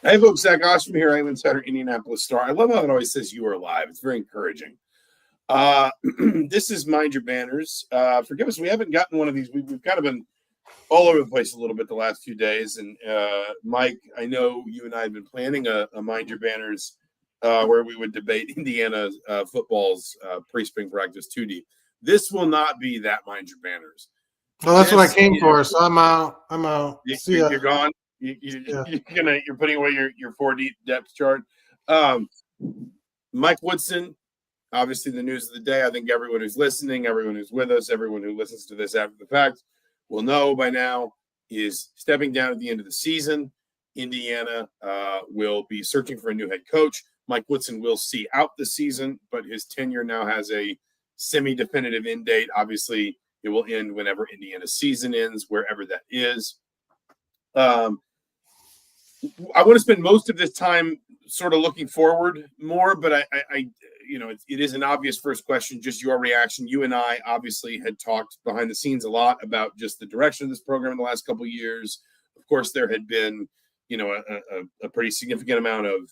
Hey folks, Zach Osterman here, I'm Insider Indianapolis Star. I love how it always says you are live. It's very encouraging. This is Mind Your Banners. Forgive us, we haven't gotten one of these. We've kind of been all over the place a little bit the last few days. And Mike, I know you and I have been planning a Mind Your Banners where we would debate Indiana football's pre-spring practice 2D. This will not be that Mind Your Banners. Well, that's what I came for, so I'm out. I'm out. See ya. You're gone. You're putting away your 4D depth chart. Mike Woodson, obviously the news of the day. I think everyone who's listening, everyone who's with us, everyone who listens to this after the fact will know by now is stepping down at the end of the season. Indiana will be searching for a new head coach. Mike Woodson will see out the season, but his tenure now has a semi-definitive end date. Obviously, it will end whenever Indiana's season ends, wherever that is. I want to spend most of this time sort of looking forward more, but I it is an obvious first question, just your reaction. You and I obviously had talked behind the scenes a lot about just the direction of this program in the last couple of years. Of course, there had been, a pretty significant amount of,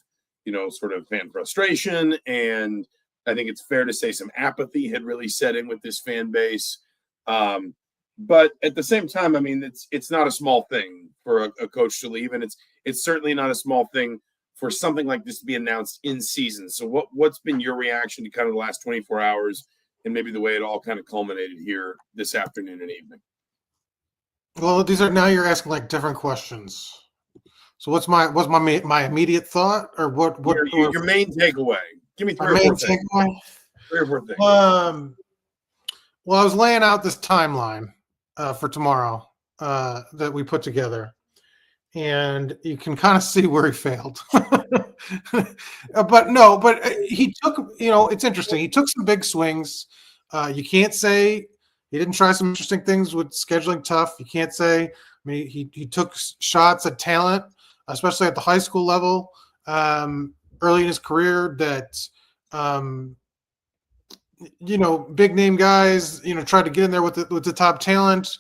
sort of fan frustration. And I think it's fair to say some apathy had really set in with this fan base. But at the same time, I mean, it's not a small thing for a coach to leave, and it's certainly not a small thing for something like this to be announced in season. So what's been your reaction to kind of the last 24 hours and maybe the way it all kind of culminated here this afternoon and evening? Well, now you're asking like different questions. So what's my immediate thought, or what your main takeaway? Give me three or four things. Well, I was laying out this timeline for tomorrow that we put together, and you can kind of see where he failed. but he took, it's interesting. He took some big swings. You can't say he didn't try some interesting things with scheduling tough. You can't say, I mean, he took shots at talent, especially at the high school level, early in his career that, big name guys, tried to get in there with the top talent.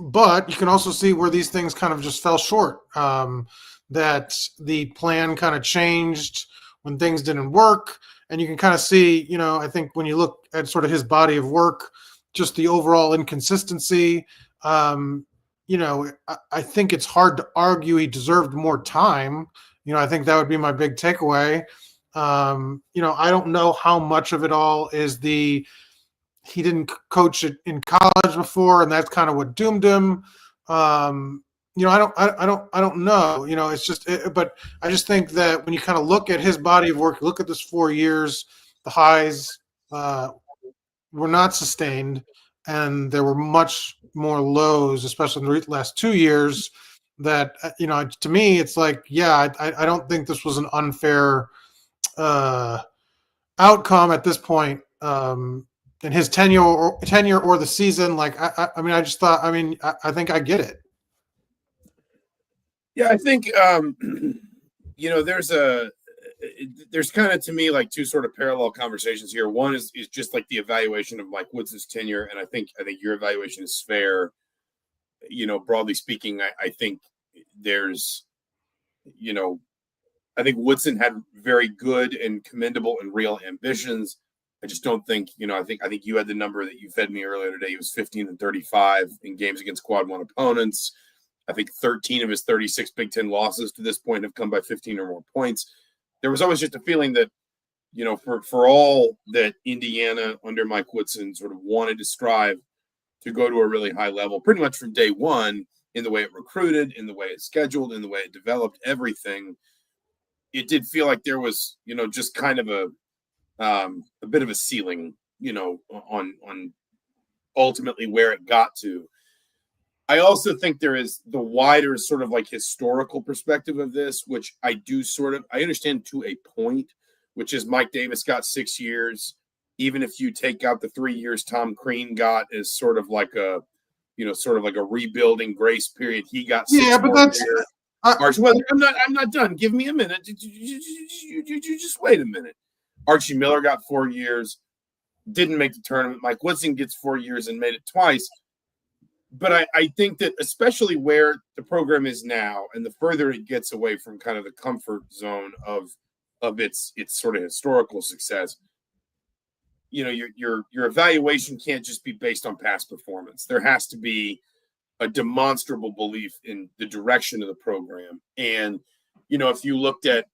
But you can also see where these things kind of just fell short, that the plan kind of changed when things didn't work. And you can kind of see, I think when you look at sort of his body of work, just the overall inconsistency, I think it's hard to argue he deserved more time. I think that would be my big takeaway. I don't know how much of it all is he didn't coach it in college before, and that's kind of what doomed him. I don't know. It's just, but I just think that when you kind of look at his body of work, look at this 4 years, the highs were not sustained, and there were much more lows, especially in the last 2 years. That to me, it's like, yeah, I don't think this was an unfair outcome at this point. In his tenure or the season, like I just thought. I think I get it. Yeah, I think there's kind of, to me, like two sort of parallel conversations here. One is just like the evaluation of Mike Woodson's tenure, and I think your evaluation is fair. Broadly speaking, I think there's, I think Woodson had very good and commendable and real ambitions. I just don't think, I think you had the number that you fed me earlier today. He was 15-35 in games against quad one opponents. I think 13 of his 36 Big Ten losses to this point have come by 15 or more points. There was always just a feeling that, for all that Indiana under Mike Woodson sort of wanted to strive to go to a really high level, pretty much from day one, in the way it recruited, in the way it scheduled, in the way it developed everything, it did feel like there was, just kind of a bit of a ceiling, on ultimately where it got to. I also think there is the wider sort of like historical perspective of this, which I understand to a point, which is Mike Davis got 6 years. Even if you take out the 3 years Tom Crean got as sort of like a rebuilding grace period, he got 6 but more that's years. Archie, I'm not done. Give me a minute. You just wait a minute. Archie Miller got 4 years, didn't make the tournament. Mike Woodson gets 4 years and made it twice. but I think that especially where the program is now, and the further it gets away from kind of the comfort zone of its sort of historical success, your evaluation can't just be based on past performance. There has to be a demonstrable belief in the direction of the program. And if you looked at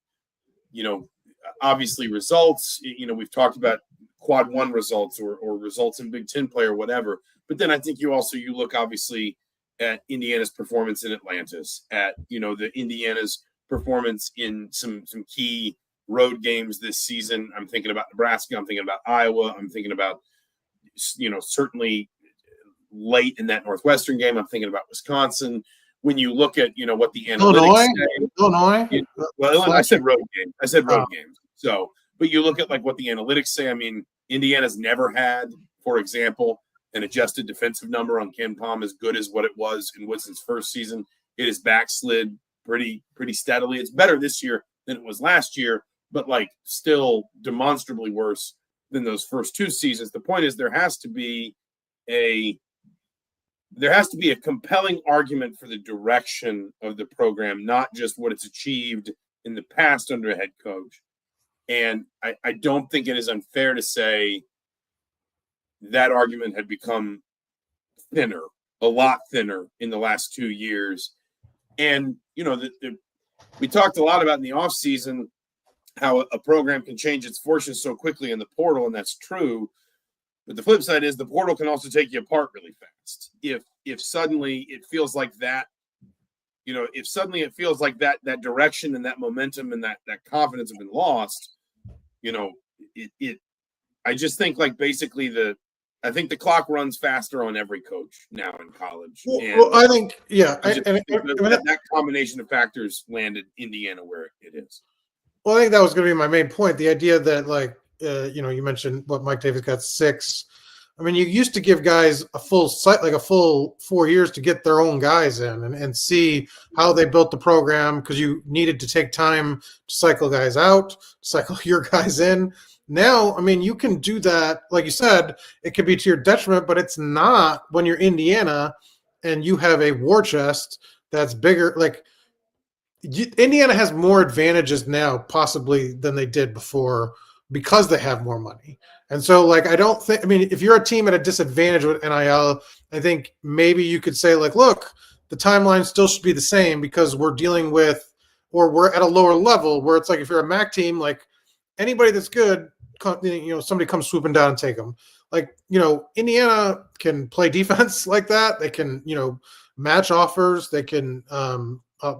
obviously results, we've talked about quad one results or results in Big Ten play or whatever. But then I think you look obviously at Indiana's performance in Atlantis, at the Indiana's performance in some key road games this season. I'm thinking about Nebraska. I'm thinking about Iowa. I'm thinking about certainly late in that Northwestern game. I'm thinking about Wisconsin. When you look at what the analytics say, Illinois. I said road games. So, but you look at like what the analytics say. I mean, Indiana's never had, for example, an adjusted defensive number on Ken Palm as good as what it was in Woodson's first season. It has backslid pretty steadily. It's better this year than it was last year, but like still demonstrably worse than those first two seasons. The point is there has to be a compelling argument for the direction of the program, not just what it's achieved in the past under a head coach. And I don't think it is unfair to say that argument had become thinner, a lot thinner in the last 2 years. And, we talked a lot about in the offseason how a program can change its fortunes so quickly in the portal, and that's true. But the flip side is the portal can also take you apart really fast. If suddenly it feels like that, that direction and that momentum and that confidence have been lost, I just think like basically I think the clock runs faster on every coach now in college. Well, I think, yeah. That combination of factors landed Indiana where it is. Well, I think that was going to be my main point. The idea that you mentioned what Mike Davis got 6. I mean, you used to give guys a full 4 years to get their own guys in and see how they built the program because you needed to take time to cycle guys out, cycle your guys in. Now, I mean, you can do that. Like you said, it could be to your detriment, but it's not when you're Indiana and you have a war chest that's bigger. Like Indiana has more advantages now possibly than they did before because they have more money. And so, if you're a team at a disadvantage with NIL, I think maybe you could say, look, the timeline still should be the same because we're dealing with, or we're at a lower level where it's like if you're a MAC team, like anybody that's good, somebody comes swooping down and take them. Indiana can play defense like that. They can, match offers. They can,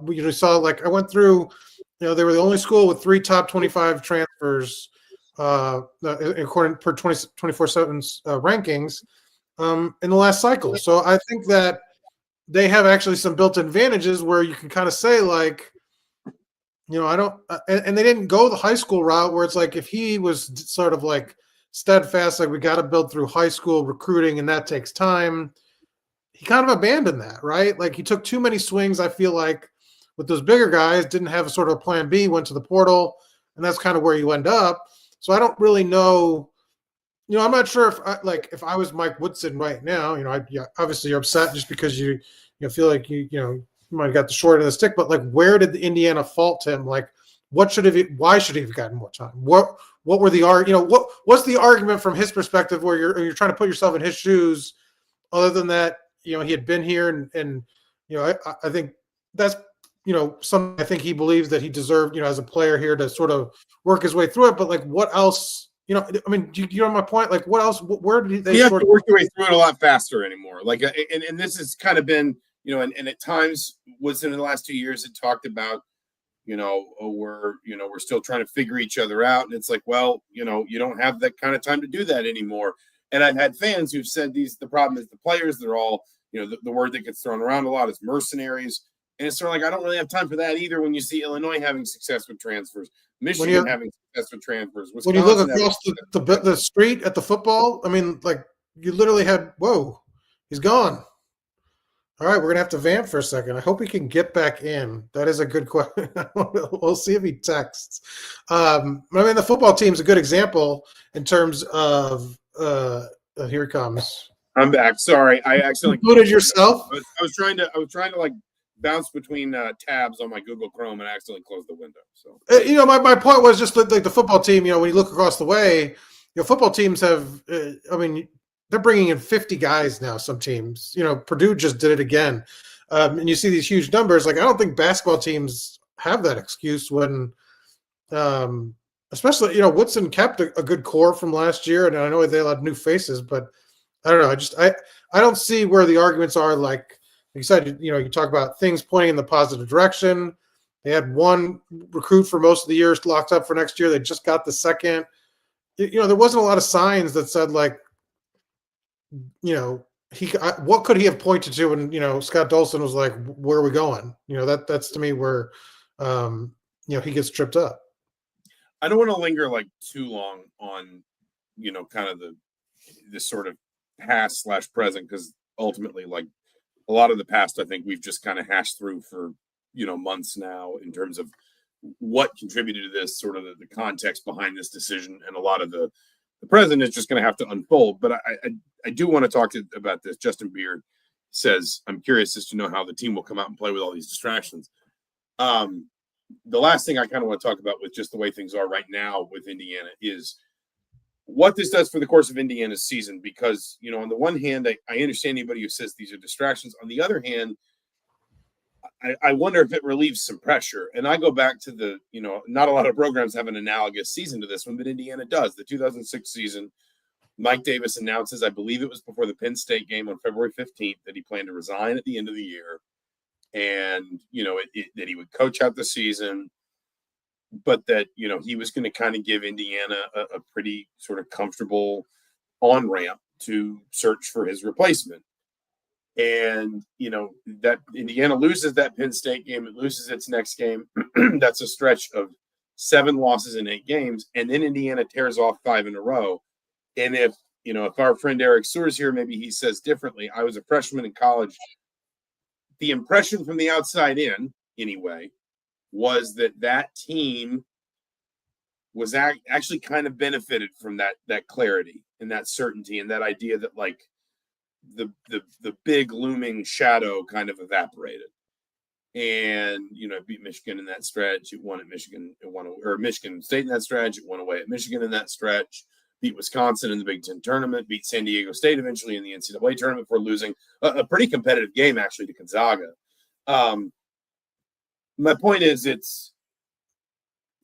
we saw, I went through, they were the only school with 3 top 25 transfers according per 24/7's rankings in the last cycle. So I think that they have actually some built-in advantages where you can kind of say I don't and they didn't go the high school route where it's like if he was sort of steadfast, we got to build through high school recruiting and that takes time. He kind of abandoned that, right? He took too many swings, I feel like, with those bigger guys, didn't have a sort of plan B, went to the portal, and that's kind of where you end up. So I don't really know. I'm not sure if I was Mike Woodson right now, obviously you're upset just because you feel like you might have got the short end of the stick, but where did the Indiana fault him? Why should he have gotten more time? What were the what's the argument from his perspective where you're trying to put yourself in his shoes, other than that, he had been here and I think that's something I think he believes that he deserved, as a player here to sort of work his way through it. But what else? Do you know my point? What else? Where did they? You have to work your way through it a lot faster anymore. And this has kind of been, and at times Woodson in the last 2 years had talked about, we're still trying to figure each other out, and it's you don't have that kind of time to do that anymore. And I've had fans who've said the problem is the players. They're all, the word that gets thrown around a lot is mercenaries. And it's sort of I don't really have time for that either when you see Illinois having success with transfers, Michigan having success with transfers. Wisconsin, when you look across the street at the football, you literally had, whoa, he's gone. All right, we're going to have to vamp for a second. I hope he can get back in. That is a good question. We'll see if he texts. The football team's a good example in terms of here he comes. I'm back. Sorry, I accidentally Included yourself. I was trying to like bounce between tabs on my Google Chrome and accidentally close the window. So My point was just like the football team. When you look across the way, football teams have. They're bringing in 50 guys now. Some teams, Purdue just did it again, and you see these huge numbers. Like I don't think basketball teams have that excuse when, especially Woodson kept a good core from last year, and I know they had new faces, but I don't know. I don't see where the arguments are. Like you said, you talk about things pointing in the positive direction. They had one recruit for most of the year locked up for next year. They just got the second. There wasn't a lot of signs that said like, what could he have pointed to when Scott Dolson was like, "Where are we going?" That's to me where he gets tripped up. I don't want to linger like too long on kind of this sort of past / present, because ultimately like a lot of the past I think we've just kind of hashed through for months now in terms of what contributed to this, sort of the context behind this decision, and a lot of the present is just going to have to unfold. But I do want to talk about this. Justin Beard says, I'm curious as to know how the team will come out and play with all these distractions. The last thing I kind of want to talk about with just the way things are right now with Indiana is what this does for the course of Indiana's season, because, on the one hand, I understand anybody who says these are distractions. On the other hand, I wonder if it relieves some pressure. And I go back to not a lot of programs have an analogous season to this one, but Indiana does. The 2006 season, Mike Davis announces, I believe it was before the Penn State game on February 15th, that he planned to resign at the end of the year. And, that he would coach out the season, but that, he was going to kind of give Indiana a pretty sort of comfortable on-ramp to search for his replacement. And, that Indiana loses that Penn State game. It loses its next game. That's a stretch of 7 losses in 8 games. And then Indiana tears off 5 in a row. And if our friend Eric Sears here, maybe he says differently. I was a freshman in college. The impression from the outside in, anyway, was that team was actually kind of benefited from that clarity and that certainty and that idea that like the big looming shadow kind of evaporated. And beat Michigan in that stretch. It won at Michigan. Or Michigan State in that stretch. It won away at Michigan in that stretch. Beat Wisconsin in the Big Ten tournament. Beat San Diego State eventually in the NCAA tournament for losing a pretty competitive game actually to Gonzaga. My point is, it's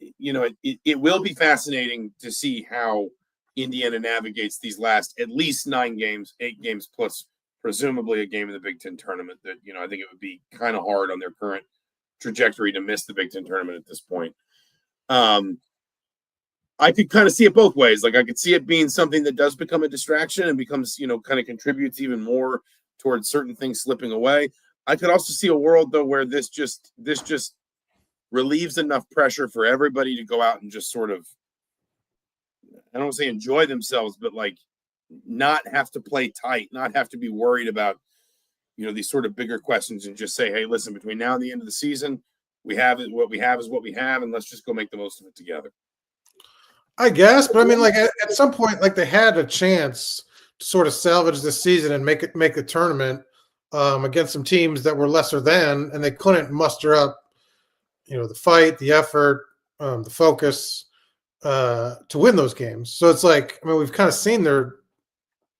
it will be fascinating to see how Indiana navigates these last at least 9 games, 8 games plus presumably a game in the Big Ten tournament. That I think it would be kind of hard on their current trajectory to miss the Big Ten tournament at this point. I could kind of see it both ways. Like I could see it being something that does become a distraction and becomes, kind of contributes even more towards certain things slipping away. I could also see a world though where this just relieves enough pressure for everybody to go out and just sort of, I don't want to say enjoy themselves, but like not have to play tight, not have to be worried about, these sort of bigger questions, and just say, hey, listen, between now and the end of the season, we have it. What we have is what we have, and let's just go make the most of it together. I guess, but I mean, like at some point, like they had a chance to sort of salvage this season and make a tournament against some teams that were lesser than, and they couldn't muster up, the fight, the effort, the focus to win those games. So it's like, I mean, we've kind of seen they're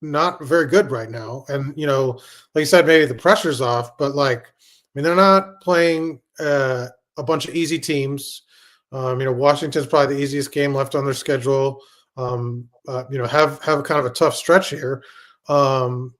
not very good right now, and like you said, maybe the pressure's off, but like, I mean, they're not playing a bunch of easy teams. Washington's probably the easiest game left on their schedule. Have kind of a tough stretch here. And,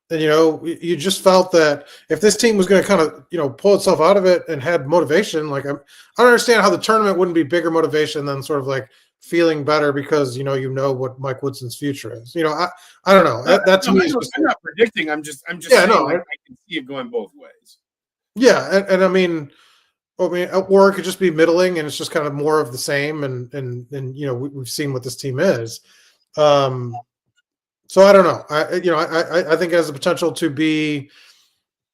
you just felt that if this team was going to kind of, pull itself out of it and had motivation, like I don't understand how the tournament wouldn't be bigger motivation than sort of like feeling better because, what Mike Woodson's future is. I don't know. That to me is just, I'm not predicting. I'm just yeah, saying, no, like, I can see it going both ways. Yeah. And I mean, or it could just be middling, and it's just kind of more of the same. And we've seen what this team is. So I don't know. I think it has the potential to be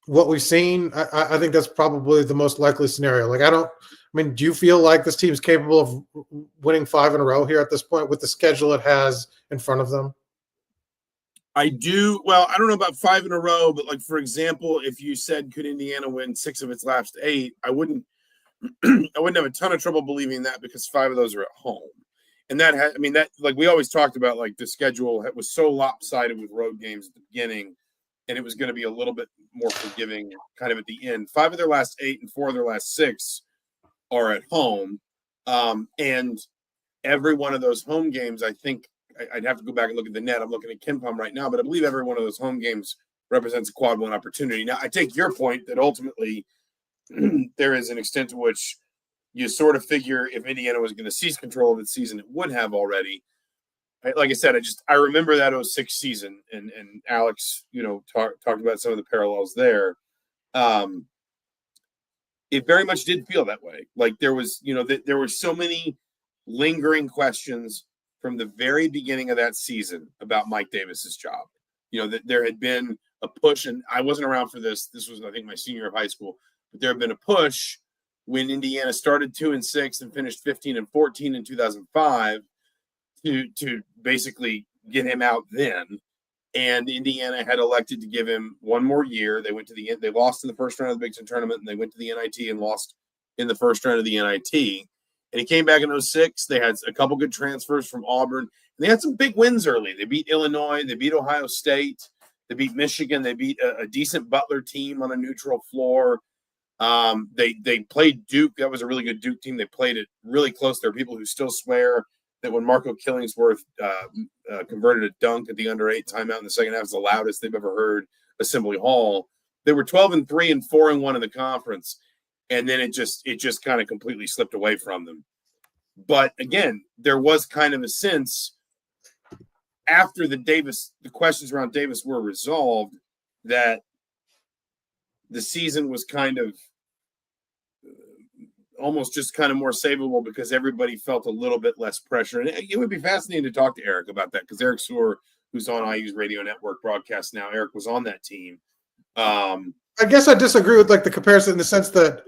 what we've seen. I think that's probably the most likely scenario. Like, do you feel like this team is capable of winning 5 in a row here at this point with the schedule it has in front of them? I do. Well, I don't know about 5 in a row, but like, for example, if you said, could Indiana win 6 of its last 8, I wouldn't have a ton of trouble believing that, because 5 of those are at home. And that had, I mean, that, like we always talked about, like the schedule was so lopsided with road games at the beginning, and it was going to be a little bit more forgiving kind of at the end. 5 of their last 8 and 4 of their last 6 are at home. And every one of those home games, I think I'd have to go back and look at the net. I'm looking at KenPom right now, but I believe every one of those home games represents a quad 1 opportunity. Now, I take your point that ultimately there is an extent to which you sort of figure if Indiana was going to seize control of its season, it would have already. Like I said, I remember that 06 season, and Alex, talked about some of the parallels there. It very much did feel that way. Like there was, there were so many lingering questions from the very beginning of that season about Mike Davis's job. That there had been a push, and I wasn't around for this. This was, I think, my senior year of high school. But there had been a push when Indiana started 2-6 and finished 15-14 in 2005 to basically get him out then. And Indiana had elected to give him one more year. They lost in the first round of the Big Ten tournament, and they went to the NIT and lost in the first round of the NIT. And he came back in 06. They had a couple good transfers from Auburn. And they had some big wins early. They beat Illinois. They beat Ohio State. They beat Michigan. They beat a decent Butler team on a neutral floor. They played Duke. That was a really good Duke team. They played it really close. There are people who still swear that when Marco Killingsworth converted a dunk at the under 8 timeout in the second half is the loudest they've ever heard Assembly Hall. They were 12-3 and 4-1 in the conference, and then it just kind of completely slipped away from them. But again, there was kind of a sense after the questions around Davis were resolved that the season was kind of almost just kind of more savable because everybody felt a little bit less pressure. And it would be fascinating to talk to Eric about that, because Eric Sewer, who's on IU's radio network broadcast now, Eric was on that team. I guess I disagree with like the comparison in the sense that,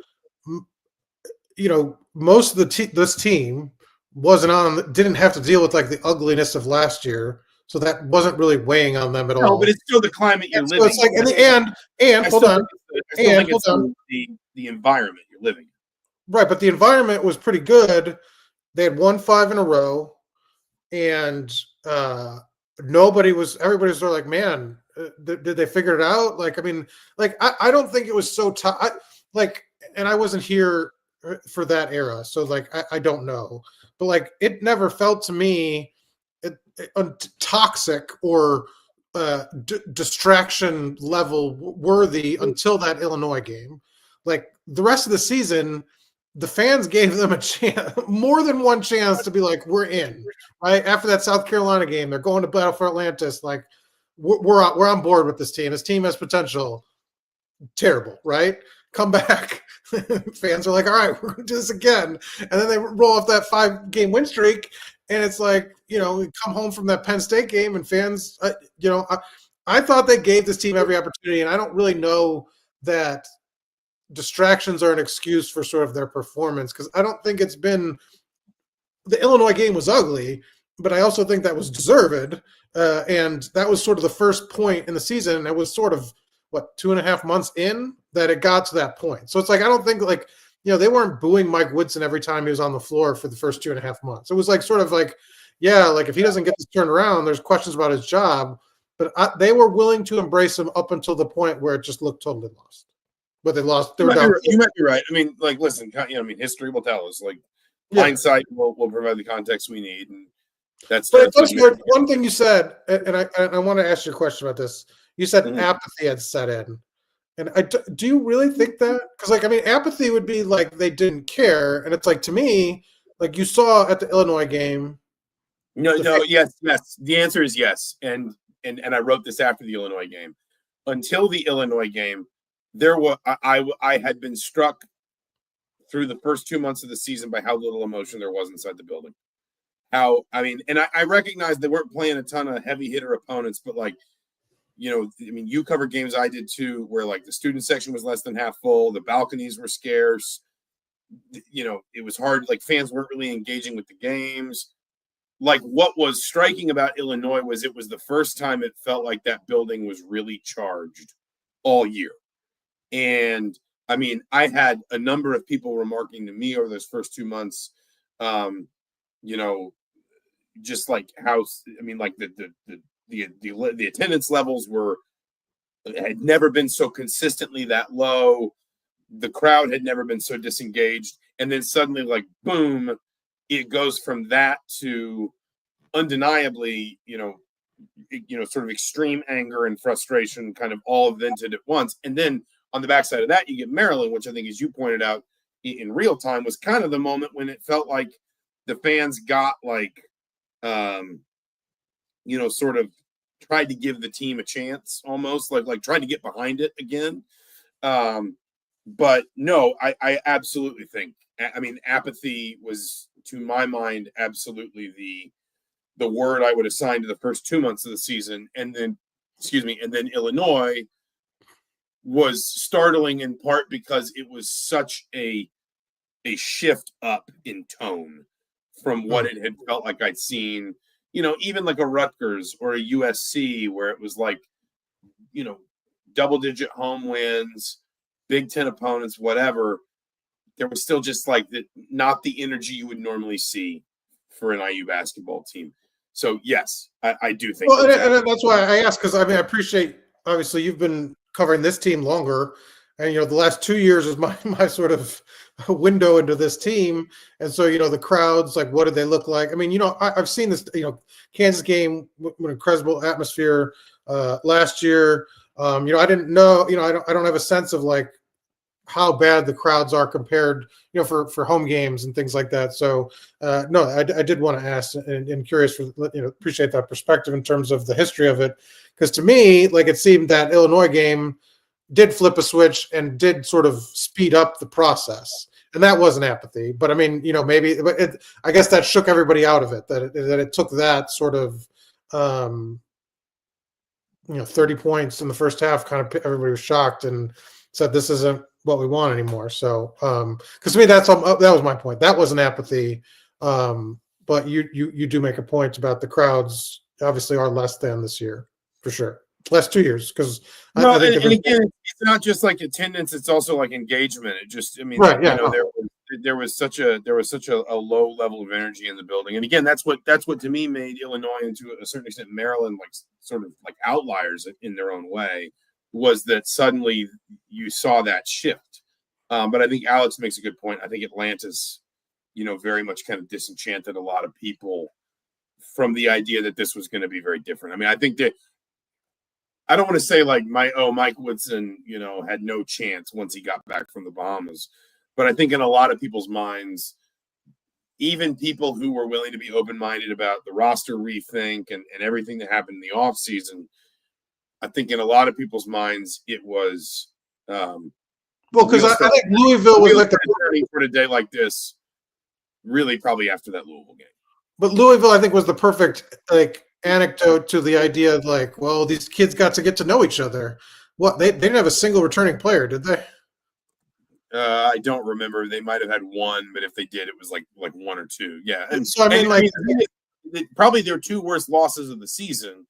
most of this team didn't have to deal with like the ugliness of last year. So that wasn't really weighing on them at all. No, but it's still the climate you're living. So it's like, the environment you're living in. Right, but the environment was pretty good. They had won 5 in a row, and everybody was sort of like, man, did they figure it out? Like, I mean, like, I don't think it was so tough. And I wasn't here for that era, so like, I don't know. But like, it never felt to me toxic or distraction level worthy until that Illinois game. Like the rest of the season, the fans gave them a chance, more than one chance to be like, we're in, right? After that South Carolina game, they're going to battle for Atlantis. Like we're on board with this team. This team has potential. Terrible, right? Come back. Fans are like, all right, we're going to do this again. And then they roll off that 5-game win streak. And it's like, we come home from that Penn State game and fans, I thought they gave this team every opportunity. And I don't really know that distractions are an excuse for sort of their performance, because I don't think it's been – the Illinois game was ugly, but I also think that was deserved. And that was sort of the first point in the season. And it was sort of, 2.5 months in that it got to that point. So it's like, I don't think like, they weren't booing Mike Woodson every time he was on the floor for the first 2.5 months. It was like sort of like, yeah, like if he doesn't get this turned around, there's questions about his job. But they were willing to embrace him up until the point where it just looked totally lost. But they lost. You might be right. I mean, like, listen, history will tell us. Like, hindsight will provide the context we need, and that's. But one thing you said, and I want to ask you a question about this. You said apathy had set in, and do you really think that? Because like, I mean, apathy would be like they didn't care, and it's like to me, like you saw at the Illinois game. Yes. The answer is yes, and I wrote this after the Illinois game. Until the Illinois game, I had been struck through the first 2 months of the season by how little emotion there was inside the building. I recognize they weren't playing a ton of heavy hitter opponents, but like, you covered games I did too, where like the student section was less than half full, the balconies were scarce. It was hard. Like fans weren't really engaging with the games. like what was striking about Illinois was it was the first time it felt like that building was really charged all year. And I mean, I had a number of people remarking to me over those first 2 months, you know, just like how, I mean, like the attendance levels had never been so consistently that low. The crowd had never been so disengaged. And then suddenly, like, boom, it goes from that to undeniably, sort of extreme anger and frustration kind of all vented at once. And then on the backside of that, you get Maryland, which I think, as you pointed out in real time, was kind of the moment when it felt like the fans got like, sort of tried to give the team a chance, almost like trying to get behind it again. But no, I absolutely think, I mean, apathy was, to my mind, absolutely the word I would assign to the first 2 months of the season. And then Illinois was startling in part because it was such a shift up in tone from what it had felt like I'd seen, even like a Rutgers or a USC, where it was like, double-digit home wins, Big Ten opponents, whatever. There was still just like not the energy you would normally see for an IU basketball team. So yes, I do think. Well, and that's why I asked, because I mean, I appreciate, obviously you've been covering this team longer, and the last 2 years is my sort of window into this team, and so the crowds, like, what did they look like? I mean, I've seen this, Kansas game with incredible atmosphere last year. I didn't know, I don't have a sense of like how bad the crowds are compared, for home games and things like that. So no, I did want to ask and curious for, appreciate that perspective in terms of the history of it. Because to me, like, it seemed that Illinois game did flip a switch and did sort of speed up the process. And that wasn't apathy, but I mean, maybe, but I guess that shook everybody out of it, that it took that sort of, 30 points in the first half, kind of everybody was shocked and said, this isn't what we want anymore. So, because to me, that was my point. That wasn't apathy. But you do make a point about the crowds obviously are less than this year, for sure. Last 2 years, because no, and again, it's not just like attendance; it's also like engagement. It just, I mean, right, yeah, there was such a low level of energy in the building, and again, that's what to me made Illinois, and to a certain extent Maryland, like sort of like outliers in their own way, was that suddenly you saw that shift. But I think Alex makes a good point. I think Atlanta's, very much kind of disenchanted a lot of people from the idea that this was going to be very different. I mean, I think that, I don't want to say like Mike Woodson, had no chance once he got back from the Bahamas. But I think in a lot of people's minds, even people who were willing to be open-minded about the roster rethink and everything that happened in the offseason, I think in a lot of people's minds, it was because I think Louisville was like the turning for a day like this, really probably after that Louisville game. But Louisville, I think, was the perfect like anecdote to the idea of like, well, these kids got to get to know each other. What, they didn't have a single returning player, did they? I don't remember. They might have had one, but if they did, it was like one or two. Yeah, and so I mean, probably their two worst losses of the season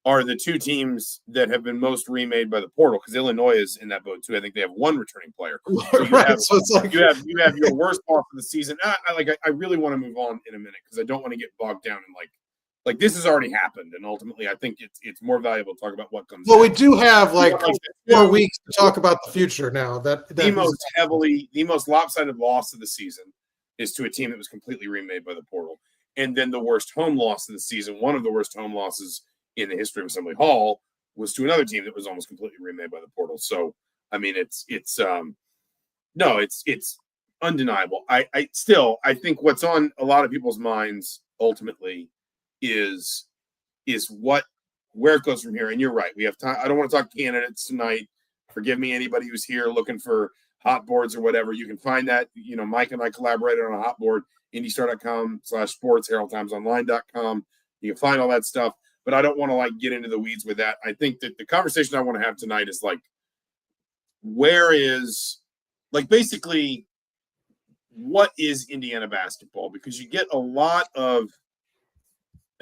are the two teams that have been most remade by the portal, because Illinois is in that boat too. I think they have one returning player. So right. So it's like you have your worst loss of the season. I really want to move on in a minute, because I don't want to get bogged down in like this has already happened, and ultimately I think it's more valuable to talk about what comes. Well, we do have like 4 weeks to talk about the future now. The most lopsided loss of the season is to a team that was completely remade by the portal, and then the worst home loss of the season, one of the worst home losses in the history of Assembly Hall, was to another team that was almost completely remade by the portal. So, I mean, it's undeniable. I think what's on a lot of people's minds ultimately is where it goes from here. And you're right. We have time. I don't want to talk candidates tonight. Forgive me, anybody who's here looking for hot boards or whatever. You can find that. Mike and I collaborated on a hot board, indystar.com/sports, heraldtimesonline.com. You can find all that stuff. But I don't want to get into the weeds with that. I think that the conversation I want to have tonight is where is basically what is Indiana basketball? Because you get a lot of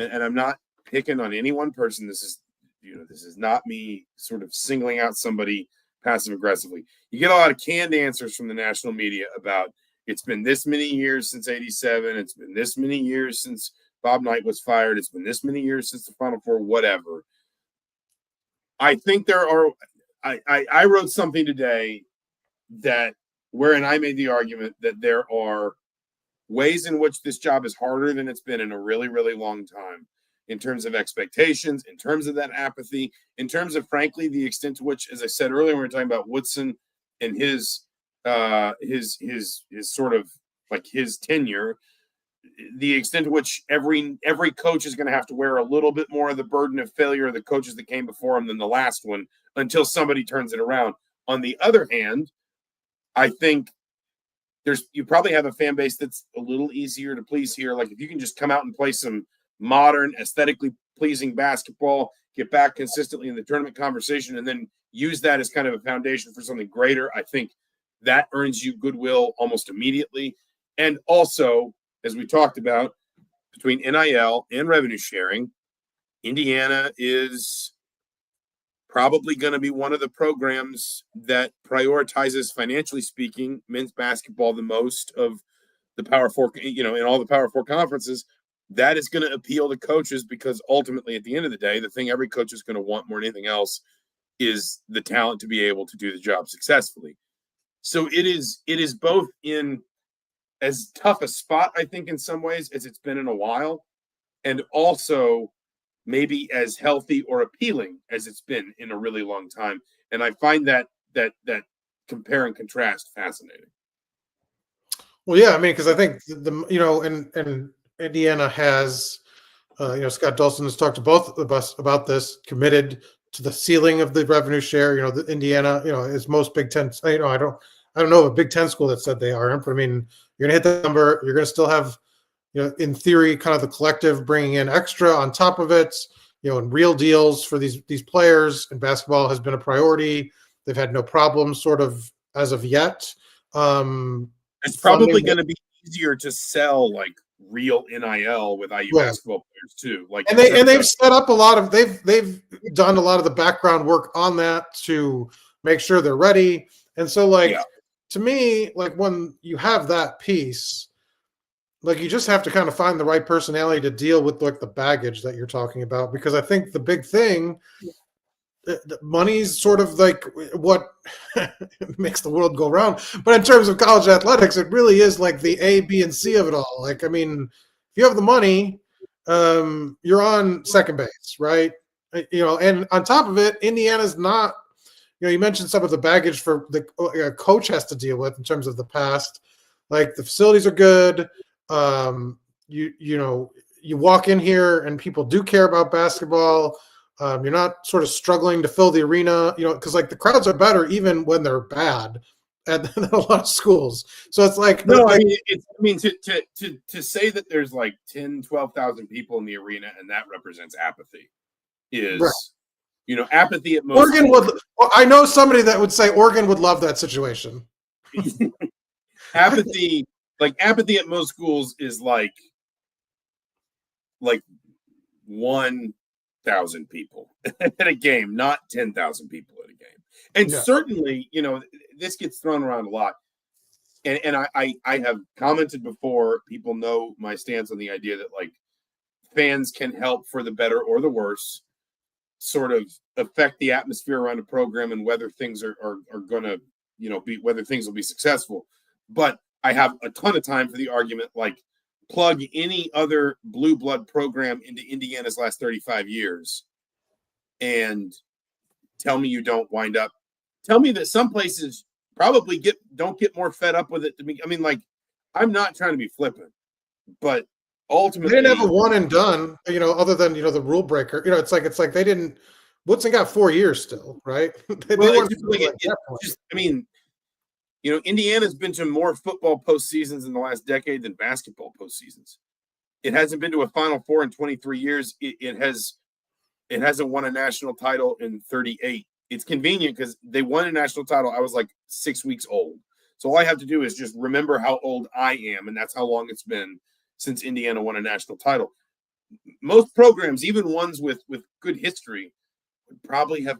and I'm not picking on any one person. This is not me sort of singling out somebody passive aggressively. You get a lot of canned answers from the national media about it's been this many years since '87. It's been this many years since Bob Knight was fired. It's been this many years since the Final Four, whatever. I think there are I wrote something today that wherein I made the argument that there are ways in which this job is harder than it's been in a really, really long time, in terms of expectations, in terms of that apathy, in terms of, frankly, the extent to which, as I said earlier, when we were talking about Woodson and his sort of like his tenure, the extent to which every coach is going to have to wear a little bit more of the burden of failure of the coaches that came before him than the last one until somebody turns it around. On the other hand, I think you probably have a fan base that's a little easier to please here. Like if you can just come out and play some modern, aesthetically pleasing basketball, get back consistently in the tournament conversation, and then use that as kind of a foundation for something greater, I think that earns you goodwill almost immediately. And also, as we talked about, between NIL and revenue sharing, Indiana is probably going to be one of the programs that prioritizes, financially speaking, men's basketball the most of the Power Four, in all the Power Four conferences. That is going to appeal to coaches because ultimately, at the end of the day, the thing every coach is going to want more than anything else is the talent to be able to do the job successfully. So it is both in as tough a spot, I think, in some ways, as it's been in a while, and also maybe as healthy or appealing as it's been in a really long time. And I find that compare and contrast fascinating. Well, yeah, I mean, because I think and Indiana has, Scott Dawson has talked to both of us about this, committed to the ceiling of the revenue share. The Indiana, is most Big Ten. I don't know of a Big Ten school that said they aren't, but I mean, you're going to hit the number. You're going to still have, in theory, kind of the collective bringing in extra on top of it, and real deals for these players. And basketball has been a priority. They've had no problems sort of as of yet. It's probably going to be easier to sell like real NIL with IU basketball players too. Like, they've set up a lot of they've done a lot of the background work on that to make sure they're ready. And so, to me, like when you have that piece, like you just have to kind of find the right personality to deal with like the baggage that you're talking about. Because I think the big thing, the money's sort of like what makes the world go round. But in terms of college athletics, it really is like the A, B, and C of it all. Like, I mean, if you have the money, you're on second base, right? And on top of it, Indiana's not. You mentioned some of the baggage for the coach has to deal with in terms of the past. Like the facilities are good. You walk in here and people do care about basketball. You're not sort of struggling to fill the arena, because like the crowds are better even when they're bad at a lot of schools. So it's like to say that there's like 10, 12,000 people in the arena and that represents apathy is. Right. Apathy at most. Oregon I know somebody that would say Oregon would love that situation. Apathy at most schools is like 1,000 people at a game, not 10,000 people at a game. And certainly, this gets thrown around a lot. And I have commented before, people know my stance on the idea that like fans can help for the better or the worse sort of affect the atmosphere around a program and whether things are going to, whether things will be successful. But I have a ton of time for the argument, like plug any other blue blood program into Indiana's last 35 years and tell me you don't wind up. Tell me that some places probably don't get more fed up with it to me. I mean, like, I'm not trying to be flippant, but ultimately, they didn't have a one and done, other than the rule breaker. It's like they didn't. Woodson got 4 years still, right? Indiana's been to more football postseasons in the last decade than basketball postseasons. It hasn't been to a Final Four in 23 years. It hasn't won a national title in 38. It's convenient because they won a national title. I was like 6 weeks old. So all I have to do is just remember how old I am, and that's how long it's been since Indiana won a national title. most programs, even ones with good history, would probably have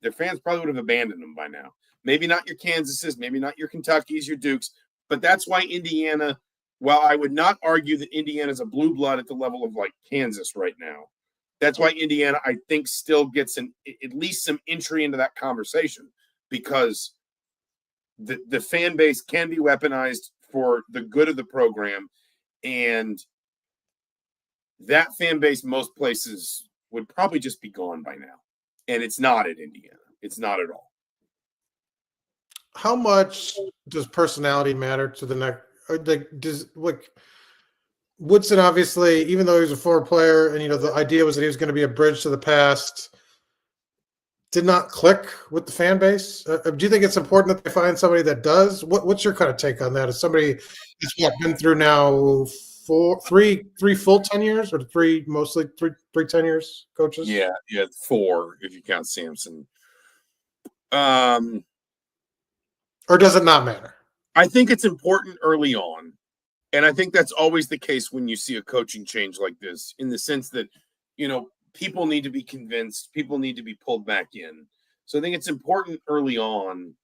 their fans probably would have abandoned them by now. Maybe not your Kansases, maybe not your Kentuckys, your Dukes, but that's why Indiana, while I would not argue that Indiana's a blue blood at the level of like Kansas right now, that's why Indiana, I think, still gets at least some entry into that conversation, because the fan base can be weaponized for the good of the program, and that fan base most places would probably just be gone by now. And it's not at Indiana. It's not at all. How much does personality matter to the next? Like Woodson, obviously, even though he was a former player, and the idea was that he was going to be a bridge to the past, did not click with the fan base. Do you think it's important that they find somebody that does? What's your kind of take on that? As somebody that's been through now three full tenures, or three 10 years coaches? Yeah, 4 if you count Sampson. Or does it not matter? I think it's important early on. And I think that's always the case when you see a coaching change like this, in the sense that, people need to be convinced, people need to be pulled back in. So I think it's important early on.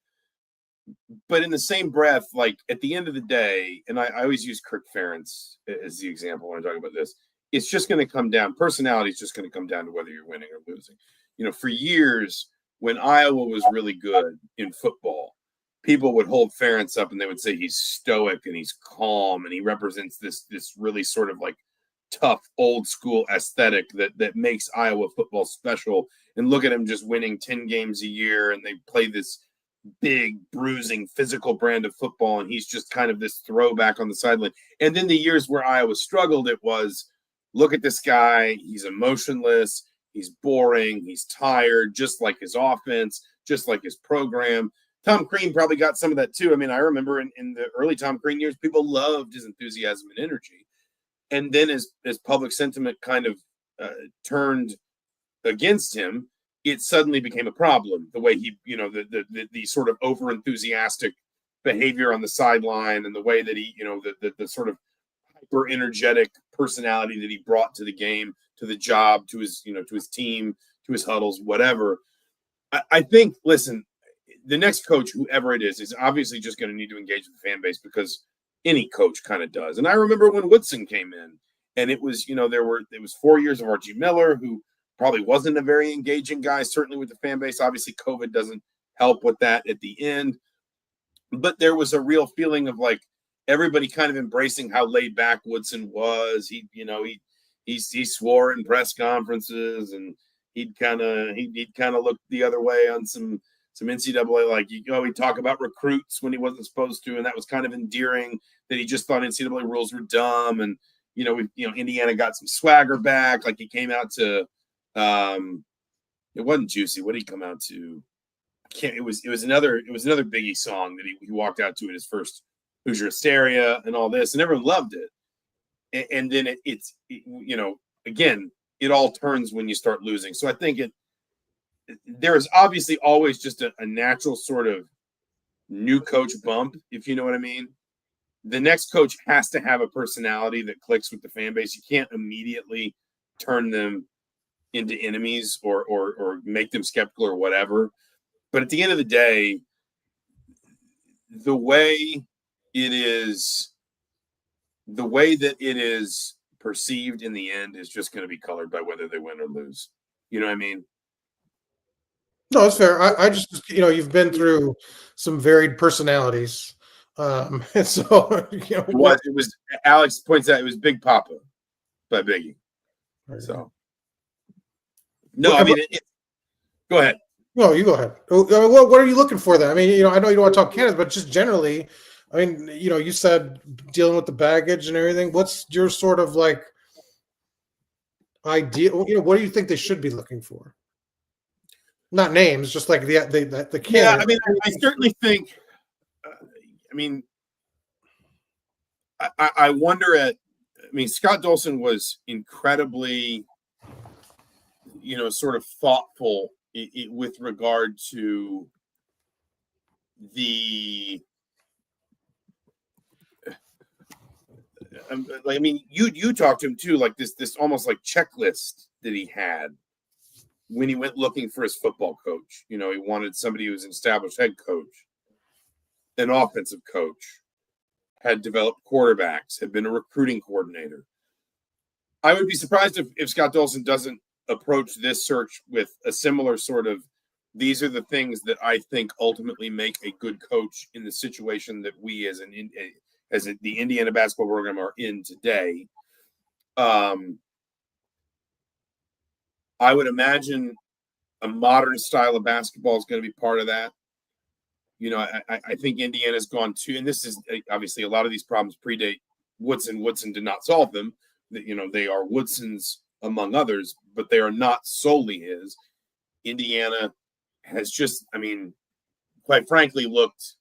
But in the same breath, like at the end of the day, and I always use Kirk Ferentz as the example when I talk about this, it's just going to come down, personality is just going to come down to whether you're winning or losing. For years, when Iowa was really good in football, people would hold Ferentz up and they would say he's stoic and he's calm and he represents this really sort of like tough old school aesthetic that makes Iowa football special. And look at him just winning 10 games a year, and they play this big, bruising, physical brand of football, and he's just kind of this throwback on the sideline. And then the years where Iowa struggled, it was, look at this guy, he's emotionless, he's boring, he's tired, just like his offense, just like his program. Tom Crean probably got some of that too. I mean, I remember in the early Tom Crean years, people loved his enthusiasm and energy. And then as public sentiment kind of turned against him, it suddenly became a problem. The way he, the sort of over enthusiastic behavior on the sideline, and the way that he, the sort of hyper energetic personality that he brought to the game, to the job, to his, to his team, to his huddles, whatever. I think, listen, the next coach, whoever it is obviously just going to need to engage with the fan base, because any coach kind of does. And I remember when Woodson came in, and it was, it was 4 years of Archie Miller, who probably wasn't a very engaging guy, certainly with the fan base. Obviously, COVID doesn't help with that at the end. But there was a real feeling of like everybody kind of embracing how laid back Woodson was. He swore in press conferences, and he'd kind of look the other way on some NCAA, like, he'd talk about recruits when he wasn't supposed to, and that was kind of endearing, that he just thought NCAA rules were dumb. And Indiana got some swagger back. Like, he came out to it wasn't Juicy. What did he come out to? It was another Biggie song that he walked out to in his first Hoosier Hysteria and all this, and everyone loved it. And then again, it all turns when you start losing. So I think there is obviously always just a natural sort of new coach bump, if you know what I mean. The next coach has to have a personality that clicks with the fan base. You can't immediately turn them into enemies or make them skeptical or whatever. But at the end of the day, the way that it is perceived in the end is just going to be colored by whether they win or lose. You know what I mean? No, it's fair. I just, you've been through some varied personalities. And so, it was Alex points out it was Big Papa by Biggie. So, no, I mean, go ahead. No, you go ahead. What are you looking for then? I mean, I know you don't want to talk Kansas, but just generally, I mean, you said dealing with the baggage and everything. What's your sort of like idea? What do you think they should be looking for? Not names, just like the candidate. Yeah, I mean, I certainly think. I wonder at. I mean, Scott Dolson was incredibly, sort of thoughtful with regard to the. I mean, you talked to him too, like this almost like checklist that he had when he went looking for his football coach. He wanted somebody who was an established head coach, an offensive coach, had developed quarterbacks, had been a recruiting coordinator. I would be surprised if Scott Dolson doesn't approach this search with a similar sort of, these are the things that I think ultimately make a good coach in the situation that we as the Indiana basketball program are in today. I would imagine a modern style of basketball is going to be part of that. I think Indiana's gone to, and this is obviously a lot of these problems predate Woodson. Woodson did not solve them. They are Woodson's among others, but they are not solely his. Indiana has just, quite frankly, looked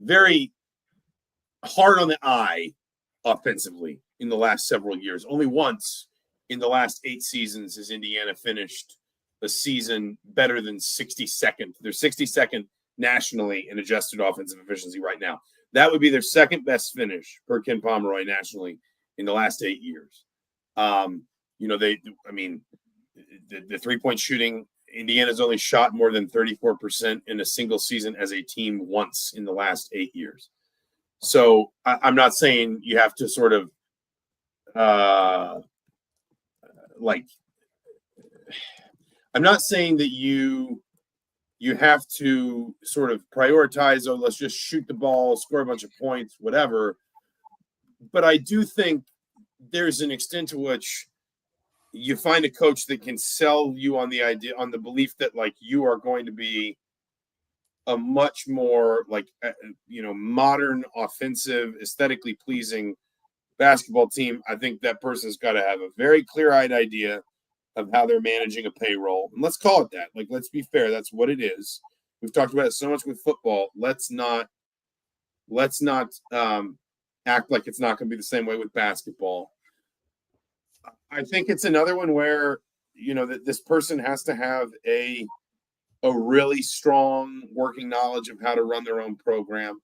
very hard on the eye offensively in the last several years. Only once in the last 8 seasons has Indiana finished a season better than 62nd. They're 62nd nationally in adjusted offensive efficiency right now. That would be their second best finish per Ken Pomeroy nationally in the last 8 years. The 3-point shooting, Indiana's only shot more than 34% in a single season as a team once in the last 8 years. So I'm not saying you have to sort of I'm not saying that you have to sort of prioritize, let's just shoot the ball, score a bunch of points, whatever. But I do think there's an extent to which you find a coach that can sell you on the idea, on the belief that you are going to be a much more modern, offensive, aesthetically pleasing basketball team. I think that person's got to have a very clear-eyed idea of how they're managing a payroll. And let's call it that. Let's be fair. That's what it is. We've talked about it so much with football. Let's not act like it's not going to be the same way with basketball. I think it's another one where, that this person has to have a really strong working knowledge of how to run their own program.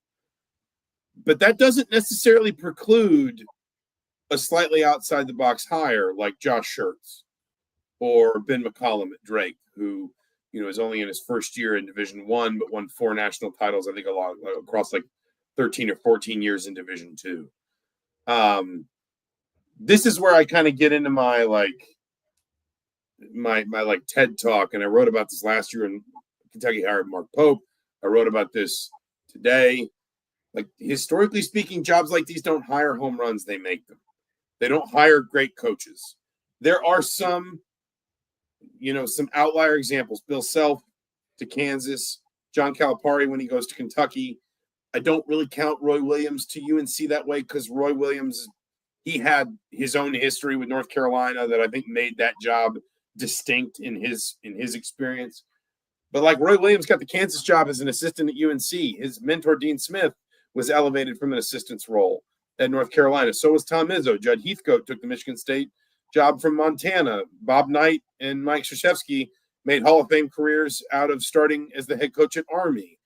But that doesn't necessarily preclude a slightly outside the box hire like Josh Schertz or Ben McCollum at Drake, who, is only in his first year in Division I, but won 4 national titles, I think, across 13 or 14 years in Division II. This is where I kind of get into my TED talk, and I wrote about this last year in Kentucky hired Mark Pope. I wrote about this today. Historically speaking, jobs like these don't hire home runs, they make them. They don't hire great coaches. There are some outlier examples. Bill Self to Kansas, John Calipari when he goes to Kentucky. I don't really count Roy Williams to UNC that way because Roy Williams, he had his own history with North Carolina that I think made that job distinct in his experience. But Roy Williams got the Kansas job as an assistant at UNC. His mentor, Dean Smith, was elevated from an assistant's role at North Carolina. So was Tom Izzo. Judd Heathcote took the Michigan State job from Montana. Bob Knight and Mike Krzyzewski made Hall of Fame careers out of starting as the head coach at Army.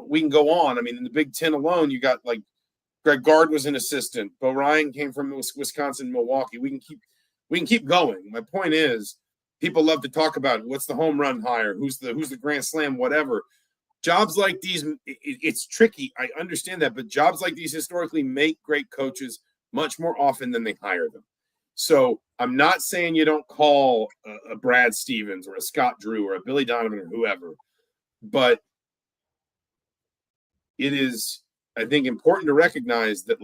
We can go on. In the Big Ten alone, you got Greg Gard was an assistant. Bo Ryan came from Wisconsin, Milwaukee. We can keep going. My point is, people love to talk about what's the home run hire, who's the grand slam, whatever. Jobs like these, it's tricky. I understand that, but jobs like these historically make great coaches much more often than they hire them. So I'm not saying you don't call a Brad Stevens or a Scott Drew or a Billy Donovan or whoever, but it is, I think, important to recognize that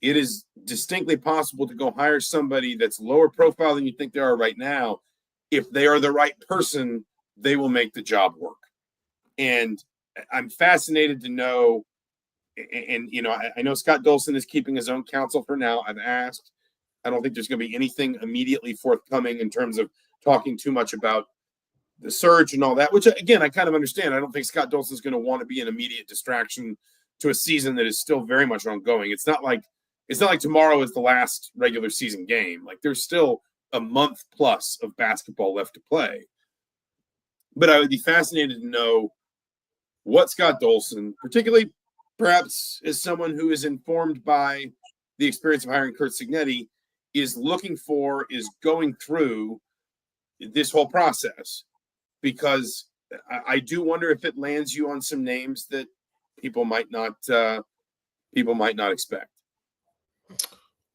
it is distinctly possible to go hire somebody that's lower profile than you think they are right now. If they are the right person, they will make the job work. And I'm fascinated to know, and I know Scott Dolson is keeping his own counsel for now. I've asked. I don't think there's going to be anything immediately forthcoming in terms of talking too much about the search and all that, which, again, I kind of understand. I don't think Scott Dolson is going to want to be an immediate distraction to a season that is still very much ongoing. It's not like tomorrow is the last regular season game. There's still a month plus of basketball left to play. But I would be fascinated to know what Scott Dolson, particularly perhaps as someone who is informed by the experience of hiring Curt Cignetti, is going through this whole process, because I do wonder if it lands you on some names that people might not expect.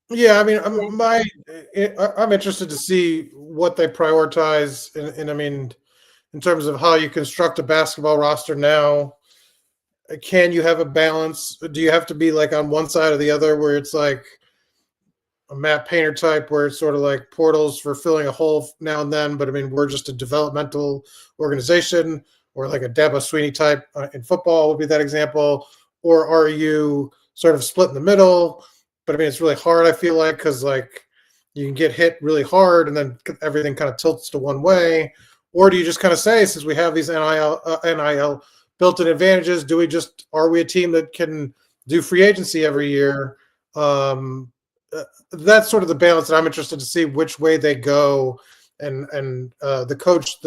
Yeah, I mean, I'm interested to see what they prioritize, and I mean, in terms of how you construct a basketball roster now. Can you have a balance? Do you have to be like on one side or the other, where it's like a Matt Painter type, where it's sort of like portals for filling a hole now and then, but I mean, we're just a developmental organization, or like a Dabo Sweeney type in football would be that example, or are you sort of split in the middle? But I mean, it's really hard, I feel like, because like you can get hit really hard and then everything kind of tilts to one way. Or do you just kind of say, since we have these NIL built-in advantages, are we a team that can do free agency every year? That's sort of the balance that I'm interested to see which way they go, and the coach,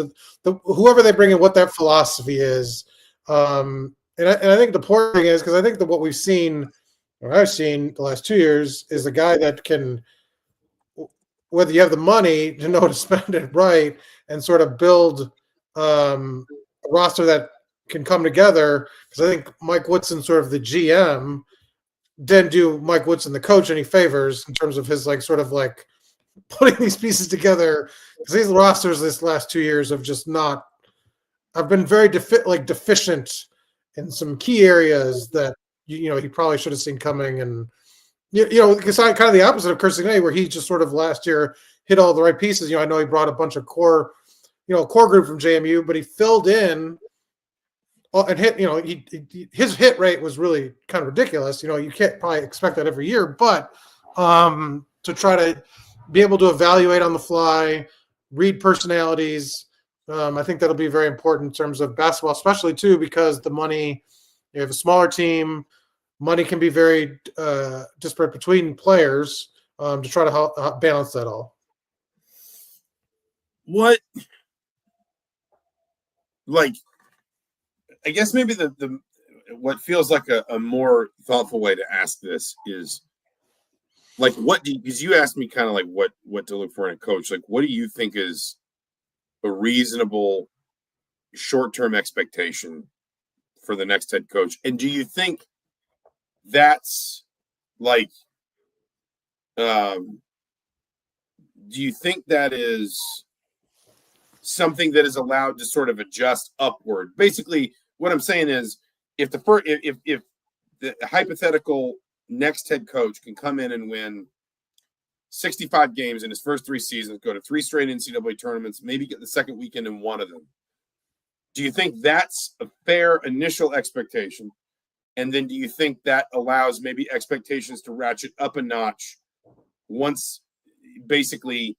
whoever they bring in, what that philosophy is. And I think the important thing is, because I think that what we've seen, or I've seen the last 2 years, is a guy that can, whether you have the money to know to spend it right and sort of build a roster that can come together. Because I think Mike Woodson, sort of the GM, didn't do Mike Woodson, the coach, any favors in terms of his like sort of like putting these pieces together. Because these rosters this last 2 years have just not. I've been very deficient in some key areas that you know he probably should have seen coming, and you know, because kind of the opposite of Curt Cignetti, where he just sort of last year hit all the right pieces. You know, I know he brought a bunch of core group from JMU, but he filled in and hit. You know, his hit rate was really kind of ridiculous. You know, you can't probably expect that every year, but to try to be able to evaluate on the fly, read personalities, I think that'll be very important in terms of basketball, especially too, because the money. You have a smaller team. Money can be very disparate between players, to try to help balance that all. What, like, I guess maybe the what feels like a more thoughtful way to ask this is, like, because you asked me kind of like what to look for in a coach. Like, what do you think is a reasonable short-term expectation for the next head coach? And do you think that's like, do you think that is something that is allowed to sort of adjust upward? Basically, what I'm saying is, if the hypothetical next head coach can come in and win 65 games in his first 3 seasons, go to 3 straight NCAA tournaments, maybe get the second weekend in one of them, do you think that's a fair initial expectation? And then do you think that allows maybe expectations to ratchet up a notch once basically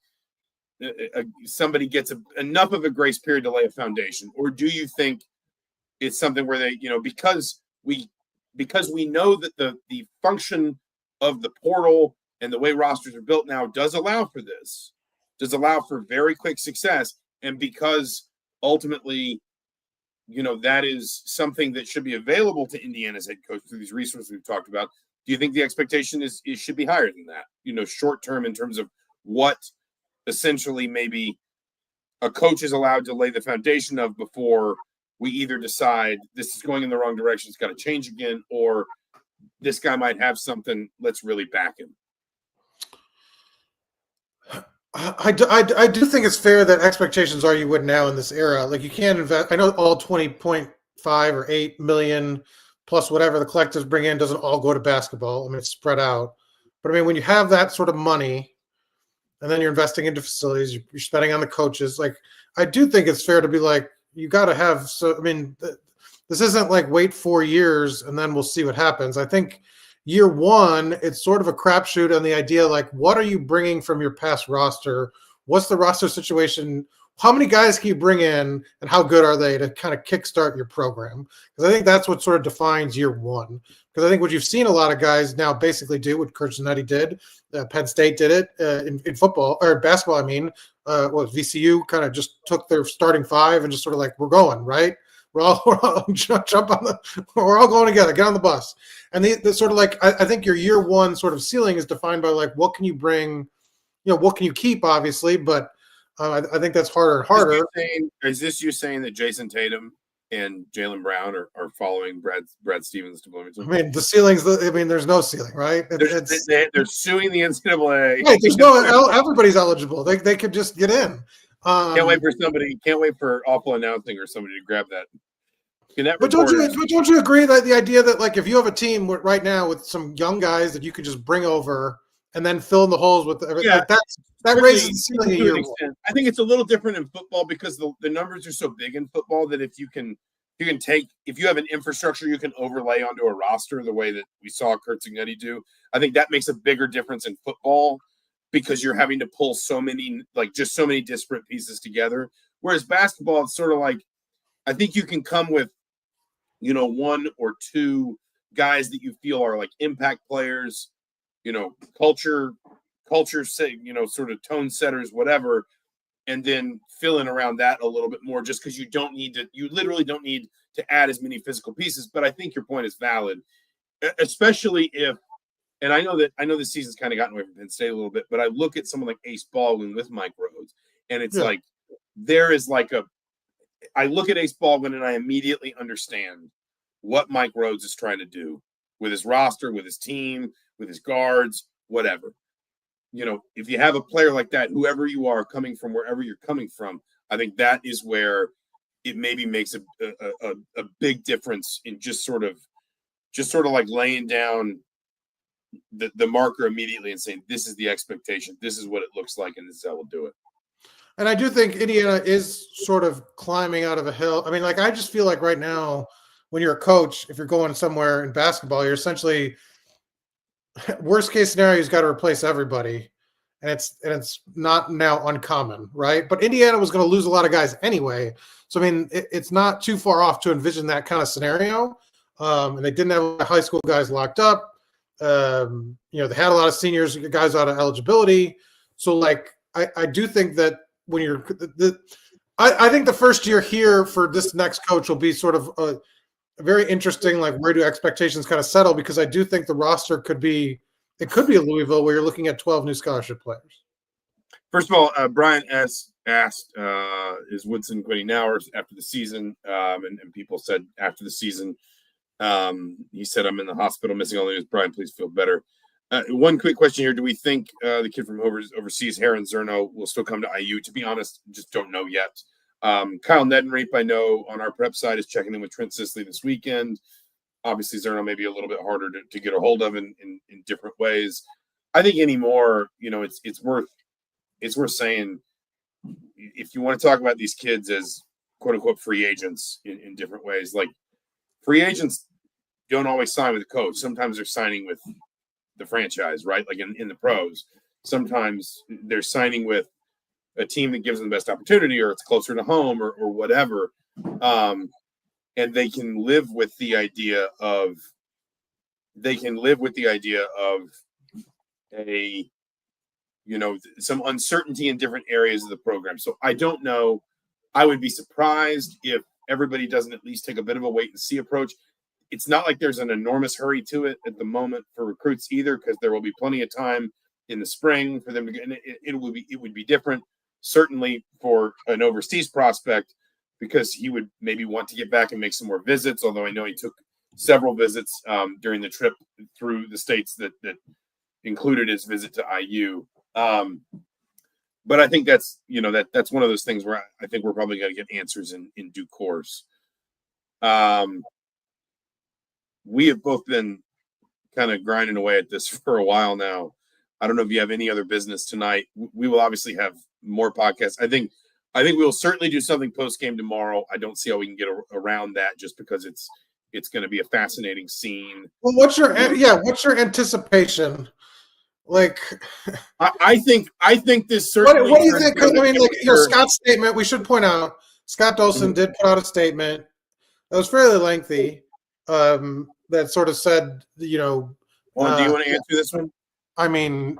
somebody gets enough of a grace period to lay a foundation? Or do you think it's something where they, because we know that the function of the portal and the way rosters are built now does allow for this, does allow for very quick success, and because ultimately, that is something that should be available to Indiana's head coach through these resources we've talked about, do you think the expectation should be higher than that? Short term, in terms of what essentially maybe a coach is allowed to lay the foundation of before we either decide this is going in the wrong direction, it's got to change again, or this guy might have something, let's really back him. I do think it's fair that expectations are you would now in this era. Like, you can't invest. I know all 20.5 or 8 million plus whatever the collectives bring in doesn't all go to basketball. I mean, it's spread out. But I mean, when you have that sort of money and then you're investing into facilities, you're spending on the coaches. Like, I do think it's fair to be like, you got to have. So, I mean, this isn't like wait 4 years and then we'll see what happens. I think year one, it's sort of a crapshoot on the idea, like, what are you bringing from your past roster? What's the roster situation? How many guys can you bring in, and how good are they to kind of kickstart your program? Because I think that's what sort of defines year one. Because I think what you've seen a lot of guys now basically do what Curt Cignetti did. Penn State did it in football, or basketball, I mean. VCU kind of just took their starting 5 and just sort of like, we're going, right? We're all jump on we're all going together. Get on the bus. And the sort of like I think your year one sort of ceiling is defined by like what can you bring, what can you keep, obviously, but I think that's harder and harder. Is this you saying that Jason Tatum and Jaylen Brown are following Brad Stevens to Bloomington? I mean, the ceiling's there's no ceiling, right? They're suing the NCAA. Right, there's no everybody's eligible. They could just get in. Can't wait for awful announcing or somebody to grab that. But don't you agree that the idea that like if you have a team right now with some young guys that you could just bring over and then fill in the holes with like that raises the ceiling a year. I think it's a little different in football because the numbers are so big in football that if you have an infrastructure you can overlay onto a roster the way that we saw Kurt Cignetti do. I think that makes a bigger difference in football because you're having to pull so many disparate pieces together. Whereas basketball, it's sort of like I think you can come with one or two guys that you feel are like impact players, culture, sort of tone setters, whatever, and then fill in around that a little bit more just because you literally don't need to add as many physical pieces. But I think your point is valid, especially if, and I know this season's kind of gotten away from Penn State a little bit, but I look at someone like Ace Baldwin with Mike Rhodes, and it's like, there is like I look at Ace Baldwin and I immediately understand what Mike Rhodes is trying to do with his roster, with his team, with his guards, whatever. If you have a player like that, whoever you are, coming from wherever you're coming from, I think that is where it maybe makes a big difference in just sort of like laying down the marker immediately and saying, this is the expectation, this is what it looks like, and this is how we'll do it. And I do think Indiana is sort of climbing out of a hill. I mean, like, I just feel like right now, when you're a coach, if you're going somewhere in basketball, you're essentially worst case scenario, you've got to replace everybody. And it's not now uncommon, right? But Indiana was going to lose a lot of guys anyway. So, I mean, it's not too far off to envision that kind of scenario. And they didn't have high school guys locked up. They had a lot of seniors, guys out of eligibility. So, like, I do think that when you're I think the first year here for this next coach will be sort of a very interesting, like, where do expectations kind of settle? Because I do think the roster could be a Louisville where you're looking at 12 new scholarship players. First of all, Brian S. asked, is Woodson quitting now or after the season? And people said after the season. He said, I'm in the hospital missing all the news. Brian, please feel better. One quick question here. Do we think the kid from overseas, Heron Zerno, will still come to IU? To be honest, just don't know yet. Kyle Nedenreep, I know, on our prep side is checking in with Trent Sisley this weekend. Obviously, Zerno may be a little bit harder to get a hold of in different ways. I think anymore, it's worth saying, if you want to talk about these kids as quote unquote free agents in different ways, like, free agents don't always sign with a coach. Sometimes they're signing with the franchise, right? Like in the pros. Sometimes they're signing with a team that gives them the best opportunity, or it's closer to home, or whatever. And they can live with the idea of some uncertainty in different areas of the program. So I don't know. I would be surprised if everybody doesn't at least take a bit of a wait and see approach. It's not like there's an enormous hurry to it at the moment for recruits either, because there will be plenty of time in the spring for them to get. And it would be different, certainly for an overseas prospect, because he would maybe want to get back and make some more visits. Although I know he took several visits during the trip through the states that included his visit to IU. But I think that's one of those things where I think we're probably going to get answers in due course. We have both been kind of grinding away at this for a while now. I don't know if you have any other business tonight. We will obviously have more podcasts. I think we will certainly do something post game tomorrow. I don't see how we can get around that, just because it's going to be a fascinating scene. Well, what's your anticipation? Like, I think this certainly. What do you think? I mean, like, Scott's statement. We should point out Scott Dolson did put out a statement that was fairly lengthy. That sort of said, do you want to answer this one? I mean,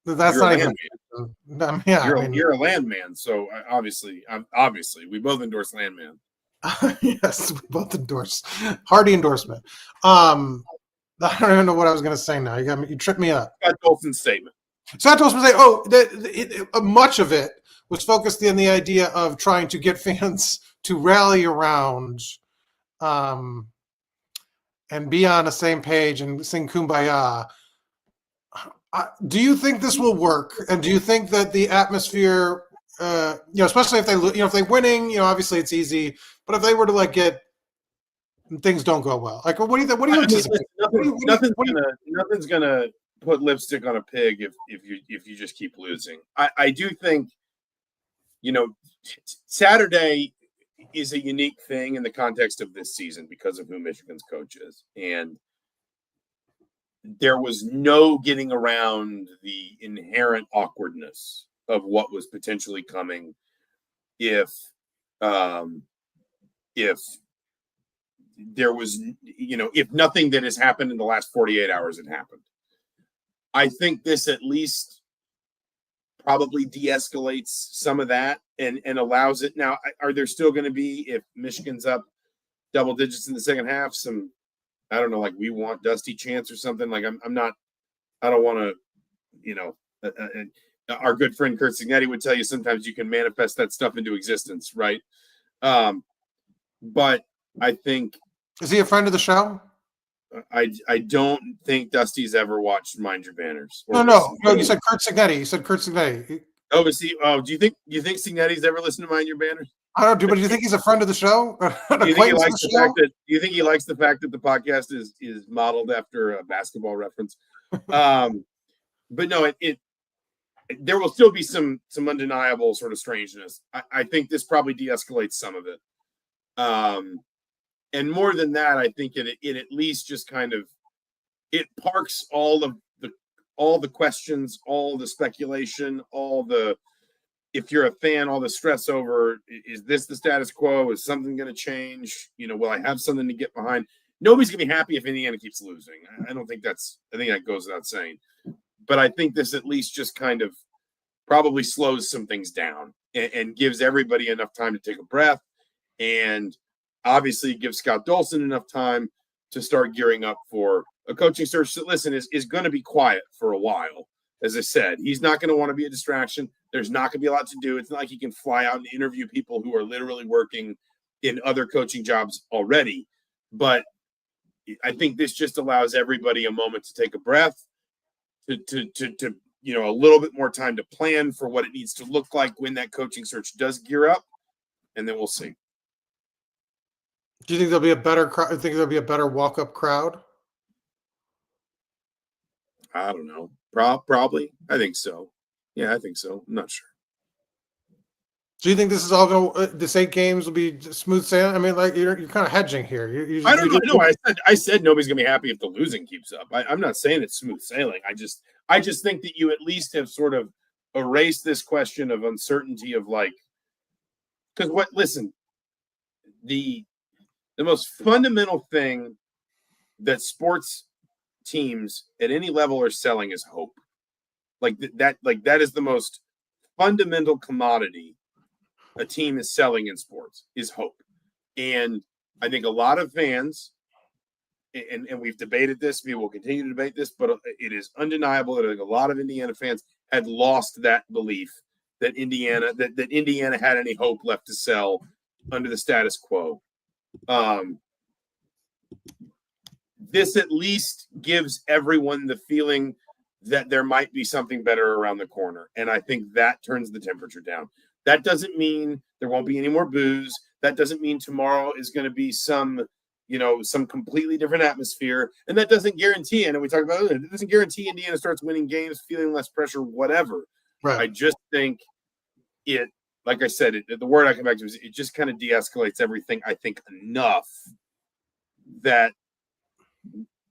that's you're not even. You're a landman, so obviously, we both endorse landman. Yes, we both endorse. Hearty endorsement. I don't even know what I was going to say now. You tripped me up. Scott Dolson's statement. Santos was like, much of it was focused on the idea of trying to get fans to rally around and be on the same page and sing Kumbaya. Do you think this will work? And do you think that the atmosphere, especially if they're winning, obviously it's easy, but if they were to like get things don't go well, like what do you anticipate? Nothing's gonna put lipstick on a pig if you just keep losing. I do think, Saturday is a unique thing in the context of this season because of who Michigan's coach is, and there was no getting around the inherent awkwardness of what was potentially coming if there was, if nothing that has happened in the last 48 hours had happened. I think this at least probably de-escalates some of that and allows it. Now, are there still going to be, if Michigan's up double digits in the second half, some, I don't know, like we want Dusty chance or something? Like I don't want to, our good friend Kurt Signetti would tell you sometimes you can manifest that stuff into existence, right? But I think, is he a friend of the show? I don't think Dusty's ever watched Mind Your Banners. No. You said Kurt Signetti. Oh, is he? Oh, do you think Signetti's ever listened to Mind Your Banners? I don't know, but do you think he's a friend of the show? Do you think he likes the fact that? Do you think he likes the fact that the podcast is modeled after a basketball reference? But no, there will still be some undeniable sort of strangeness. I think this probably de-escalates some of it. And more than that, I think it at least just kind of it parks all the questions, all the speculation, if you're a fan, all the stress over, is this the status quo? Is something going to change? Will I have something to get behind? Nobody's going to be happy if Indiana keeps losing. I think that goes without saying. But I think this at least just kind of probably slows some things down and gives everybody enough time to take a breath. And obviously gives Scott Dolson enough time to start gearing up for a coaching search that, listen, is going to be quiet for a while. As I said, he's not going to want to be a distraction. There's not going to be a lot to do. It's not like he can fly out and interview people who are literally working in other coaching jobs already. But I think this just allows everybody a moment to take a breath, to a little bit more time to plan for what it needs to look like when that coaching search does gear up, and then we'll see. Do you think there'll be a better crowd? Think there'll be a better walk-up crowd? I don't know. Probably. I think so. Yeah, I think so. I'm not sure. Do you think this is all going to this 8 games will be smooth sailing? I mean, like you're kind of hedging here. I don't know. No, I said nobody's going to be happy if the losing keeps up. I'm not saying it's smooth sailing. I just think that you at least have sort of erased this question of uncertainty of like, because listen, the most fundamental thing that sports teams at any level are selling is hope. That is the most fundamental commodity a team is selling in sports is hope. And I think a lot of fans, and we've debated this, we will continue to debate this, but it is undeniable that I think a lot of Indiana fans had lost that belief that Indiana had any hope left to sell under the status quo. This at least gives everyone the feeling that there might be something better around the corner. And I think that turns the temperature down. That doesn't mean there won't be any more booze. That doesn't mean tomorrow is going to be some completely different atmosphere. And that doesn't guarantee, and we talked about it doesn't guarantee Indiana starts winning games, feeling less pressure, whatever. Right. I just think it, like I said, the word I come back to is it just kind of de-escalates everything, I think, enough that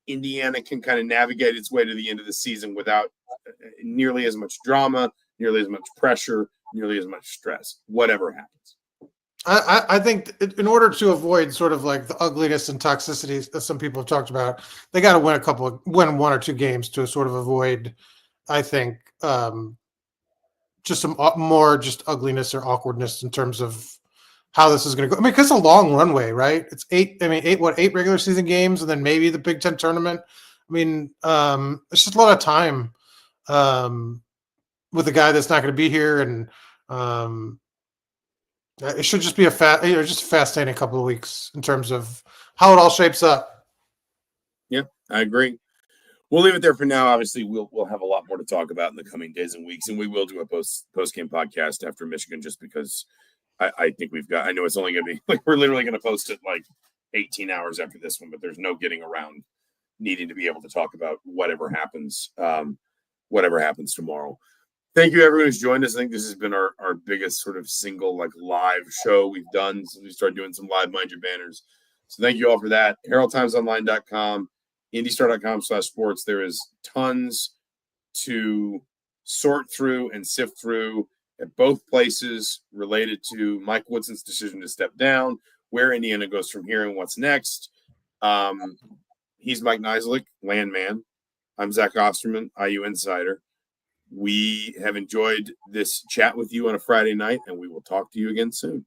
Indiana can kind of navigate its way to the end of the season without nearly as much drama, nearly as much pressure, nearly as much stress, whatever happens. I think in order to avoid sort of like the ugliness and toxicity that some people have talked about, they got to win 1 or 2 games to sort of avoid, I think, just some more just ugliness or awkwardness in terms of how this is going to go. I mean, because it's a long runway, right? It's 8 regular season games and then maybe the Big Ten tournament. I mean, it's just a lot of time with a guy that's not going to be here, and it should just be just a fascinating couple of weeks in terms of how it all shapes up. Yeah, I agree. We'll leave it there for now. Obviously, we'll have a lot more to talk about in the coming days and weeks, and we will do a post game podcast after Michigan, just because I think I know it's only going to be like we're literally going to post it like 18 hours after this one, but there's no getting around needing to be able to talk about whatever happens tomorrow. Thank you, everyone who's joined us. I think this has been our biggest sort of single like live show we've done since we started doing some live Mind Your Banners. So thank you all for that. HeraldTimesOnline.com, IndyStar.com/sports. There is tons to sort through and sift through at both places related to Mike Woodson's decision to step down, where Indiana goes from here and what's next. He's Mike Niziolek, Landman. I'm Zach Osterman, IU Insider. We have enjoyed this chat with you on a Friday night, and we will talk to you again soon.